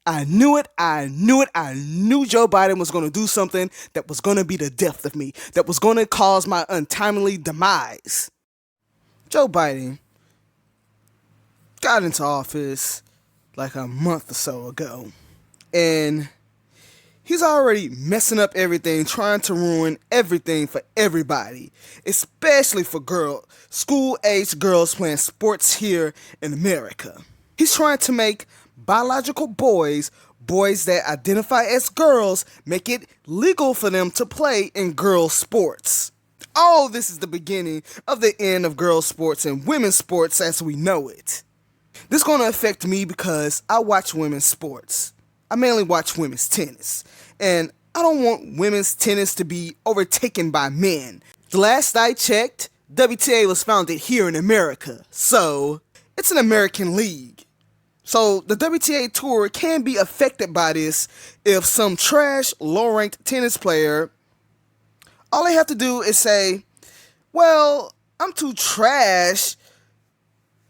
I knew it. I knew it. I knew Joe Biden was going to do something that was going to be the death of me, that was going to cause my untimely demise. Joe Biden got into office like a month or so ago, and he's already messing up everything, trying to ruin everything for everybody, especially for school-age girls playing sports here in America. He's trying to make biological boys that identify as girls, make it legal for them to play in girls' sports. Oh, this is the beginning of the end of girls' sports and women's sports as we know it. This is going to affect me because I watch women's sports. I mainly watch women's tennis. And I don't want women's tennis to be overtaken by men. The last I checked, WTA was founded here in America. So, it's an American league. So, the WTA tour can be affected by this if some trash, low-ranked tennis player, all they have to do is say, well, I'm too trash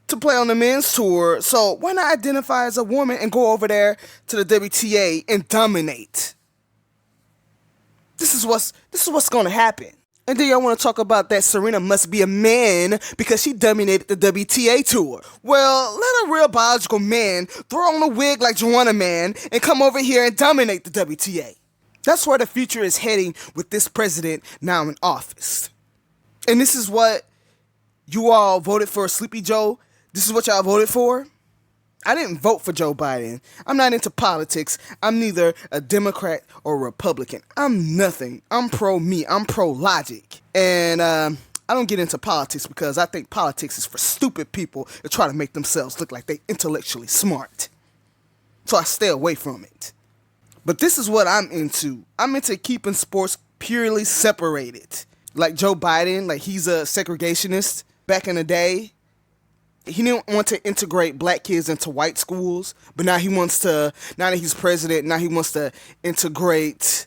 to play on the men's tour, so why not identify as a woman and go over there to the WTA and dominate? This is what's going to happen. And then y'all want to talk about that Serena must be a man because she dominated the WTA tour. Well, let a real biological man throw on a wig like Joanna Man and come over here and dominate the WTA. That's where the future is heading with this president now in office. And this is what you all voted for, Sleepy Joe. This is what y'all voted for? I didn't vote for Joe Biden. I'm not into politics. I'm neither a Democrat or a Republican. I'm nothing. I'm pro-me. I'm pro-logic. And I don't get into politics because I think politics is for stupid people that try to make themselves look like they intellectually smart. So I stay away from it. But this is what I'm into. I'm into keeping sports purely separated. Like Joe Biden, like he's a segregationist back in the day. He didn't want to integrate black kids into white schools, but now that he's president, now he wants to integrate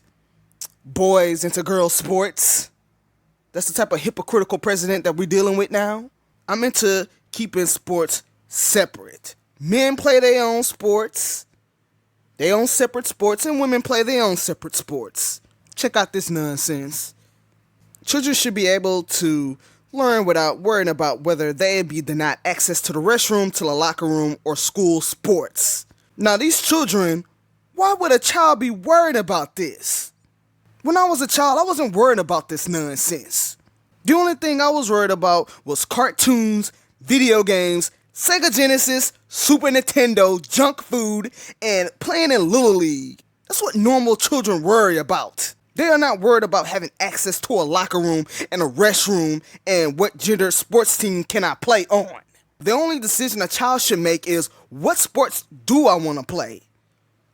boys into girls' sports. That's the type of hypocritical president that we're dealing with now. I'm into keeping sports separate. Men play their own sports, their own separate sports, and women play their own separate sports. Check out this nonsense. Children should be able to learn without worrying about whether they'd be denied access to the restroom, to the locker room, or school sports. Now, these children, why would a child be worried about this? When I was a child, I wasn't worried about this nonsense. The only thing I was worried about was cartoons, video games, Sega Genesis, Super Nintendo, junk food, and playing in Little League. That's what normal children worry about. They are not worried about having access to a locker room and a restroom and what gender sports team can I play on. The only decision a child should make is, what sports do I want to play?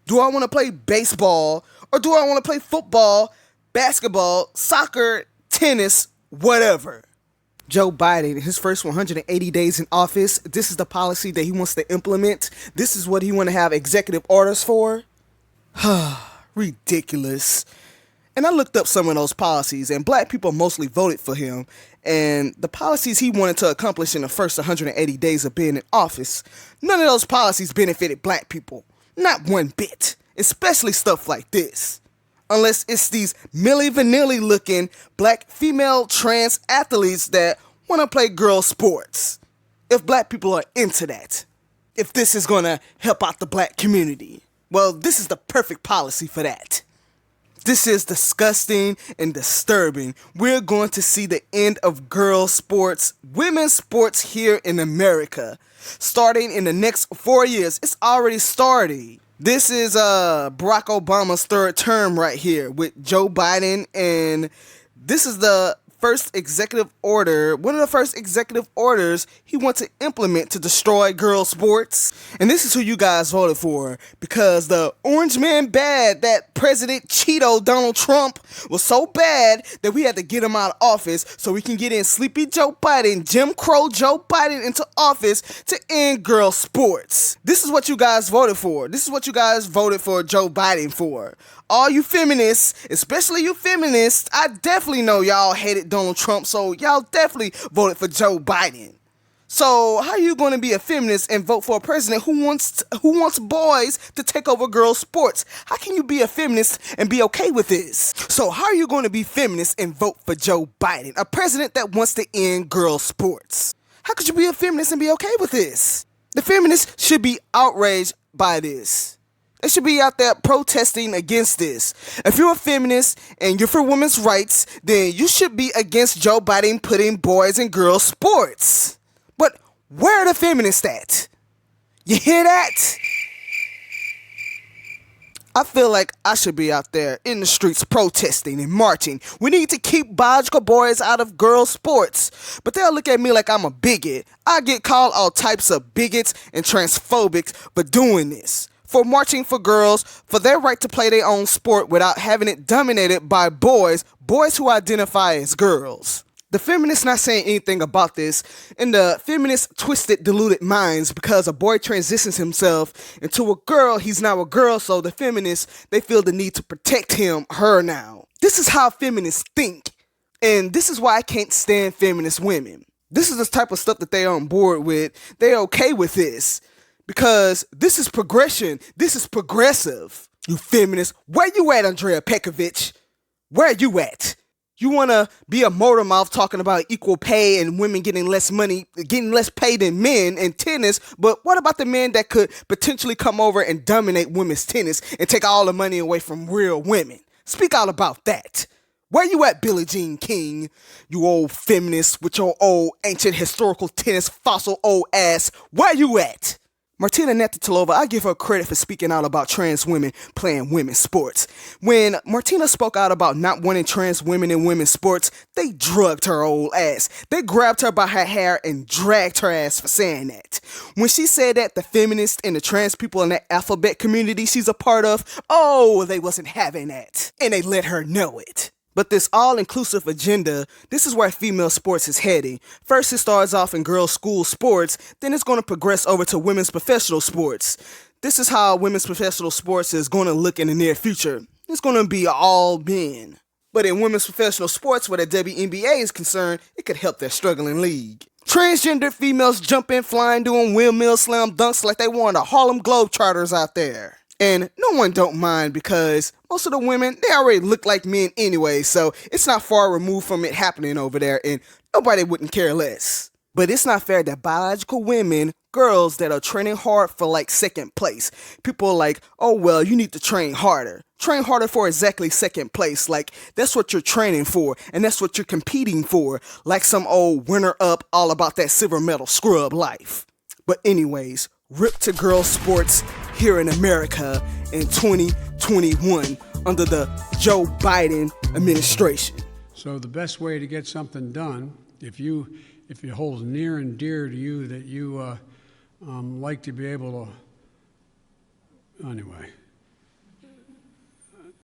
Do I want to play baseball, or do I want to play football, basketball, soccer, tennis, whatever? Joe Biden, his first 180 days in office, this is the policy that he wants to implement. This is what he want to have executive orders for. Ridiculous. And I looked up some of those policies, and black people mostly voted for him. And the policies he wanted to accomplish in the first 180 days of being in office, none of those policies benefited black people. Not one bit. Especially stuff like this. Unless it's these Milli Vanilli looking black female trans athletes that want to play girl sports. If black people are into that. If this is going to help out the black community. Well, this is the perfect policy for that. This is disgusting and disturbing. We're going to see the end of girls' sports, women's sports here in America. Starting in the next 4 years. It's already starting. This is Barack Obama's third term right here with Joe Biden, and this is the first executive order, one of the first executive orders he wants to implement to destroy girls' sports. And this is who you guys voted for, because the orange man bad, that President Cheeto Donald Trump, was so bad that we had to get him out of office so we can get in Sleepy Joe Biden, Jim Crow Joe Biden into office to end girls' sports. This is what you guys voted for. This is what you guys voted for Joe Biden for. All you feminists, especially you feminists, I definitely know y'all hated Donald Trump, so y'all definitely voted for Joe Biden. So how are you going to be a feminist and vote for a president who wants boys to take over girls' sports? How can you be a feminist and be okay with this? So how are you going to be feminist and vote for Joe Biden, a president that wants to end girls' sports? How could you be a feminist and be okay with this? The feminists should be outraged by this. They should be out there protesting against this. If you're a feminist and you're for women's rights, then you should be against Joe Biden putting boys in girls' sports. But where are the feminists at? You hear that? I feel like I should be out there in the streets protesting and marching. We need to keep biological boys out of girls' sports. But they'll look at me like I'm a bigot. I get called all types of bigots and transphobics for doing this. For marching for girls, for their right to play their own sport without having it dominated by boys who identify as girls. The feminists not saying anything about this, and the feminists twisted, deluded minds because a boy transitions himself into a girl, he's now a girl, so the feminists, they feel the need to protect him, her now. This is how feminists think, and this is why I can't stand feminist women. This is the type of stuff that they are on board with. They're okay with this, because this is progression, this is progressive. You feminists, where you at, Andrea Pekovic? Where you at? You want to be a motor mouth talking about equal pay and women getting less money, getting less pay than men in tennis, but what about the men that could potentially come over and dominate women's tennis and take all the money away from real women? Speak out about that. Where you at, Billie Jean King? You old feminist with your old ancient historical tennis fossil old ass. Where you at? Martina Navratilova, I give her credit for speaking out about trans women playing women's sports. When Martina spoke out about not wanting trans women in women's sports, they drugged her old ass. They grabbed her by her hair and dragged her ass for saying that. When she said that, the feminists and the trans people in that alphabet community she's a part of, oh, they wasn't having that. And they let her know it. But this all-inclusive agenda, this is where female sports is heading. First it starts off in girls' school sports, then it's going to progress over to women's professional sports. This is how women's professional sports is going to look in the near future. It's going to be all men. But in women's professional sports, where the WNBA is concerned, it could help their struggling league. Transgender females jumping, flying, doing windmill slam dunks like they won the Harlem Globetrotters out there. And no one don't mind because most of the women, they already look like men anyway, so it's not far removed from it happening over there and nobody wouldn't care less. But it's not fair that biological women, girls that are training hard for like second place, people are like, oh well, you need to train harder. Train harder for exactly second place, like that's what you're training for and that's what you're competing for, like some old winner up all about that silver medal scrub life. But anyways, rip to girls sports here in America in 2021 under the Joe Biden administration. So the best way to get something done, if it holds near and dear to you that you like to be able to, anyway.